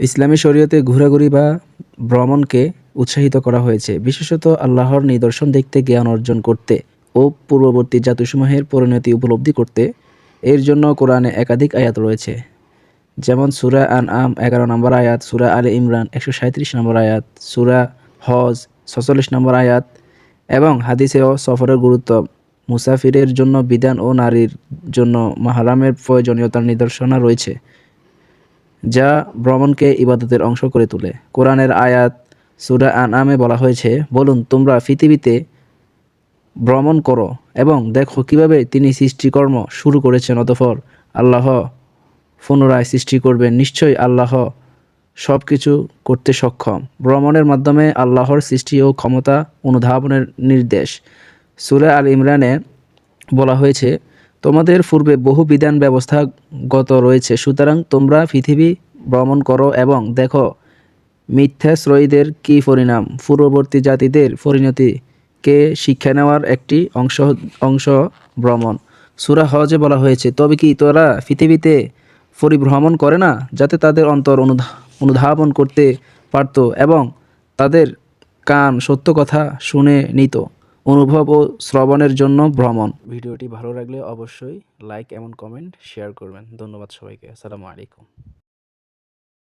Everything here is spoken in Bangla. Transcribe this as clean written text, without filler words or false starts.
ইসলামী শরীয়তে ঘোরাঘুরি বা ভ্রমণকে উৎসাহিত করা হয়েছে, বিশেষত আল্লাহর নিদর্শন দেখতে, জ্ঞান অর্জন করতে ও পূর্ববর্তী জাতিসমূহের পরিণতি উপলব্ধি করতে। এর জন্য কোরআনে একাধিক আয়াত রয়েছে, যেমন সূরা আনআম 11 নম্বর আয়াত, সূরা আলে ইমরান 137 নম্বর আয়াত, সূরা হজ 46 নম্বর আয়াত। এবং হাদিসেও সফরের গুরুত্ব, মুসাফিরের জন্য বিধান ও নারীর জন্য মাহরামের প্রয়োজনীয়তার নিদর্শনা রয়েছে, যা ভ্রমণকে ইবাদতের অংশ করে তোলে। কোরআনের আয়াত সূরা আনআমে বলা হয়েছে, বলুন তোমরা পৃথিবীতে ভ্রমণ করো এবং দেখো কিভাবে তিনি সৃষ্টিকর্ম শুরু করেছেন, অতঃপর আল্লাহ পুনরায় সৃষ্টি করবেন। নিশ্চয়ই আল্লাহ সব কিছু করতে সক্ষম। ভ্রমণের মাধ্যমে আল্লাহর সৃষ্টি ও ক্ষমতা অনুধাবনের নির্দেশ। সূরা আল ইমরানে বলা হয়েছে, তোমাদের পূর্বে বহু বিধান ব্যবস্থাগত রয়েছে, সুতরাং তোমরা পৃথিবী ভ্রমণ করো এবং দেখো মিথ্যাশ্রয়ীদের কী পরিণাম। পূর্ববর্তী জাতিদের পরিণতিকে শিক্ষা নেওয়ার একটি অংশ ভ্রমণ। সূরা হজে বলা হয়েছে, তবে কি তোরা পৃথিবীতে পরিভ্রমণ করে না, যাতে তাদের অন্তর অনুধাবন করতে পারত এবং তাদের কান সত্য কথা শুনে নিত। অনুভব ও শ্রবণের জন্য ভ্রমণ। ভিডিওটি ভালো লাগলে অবশ্যই লাইক এবং কমেন্ট শেয়ার করবেন। ধন্যবাদ সবাইকে। আসসালামু আলাইকুম।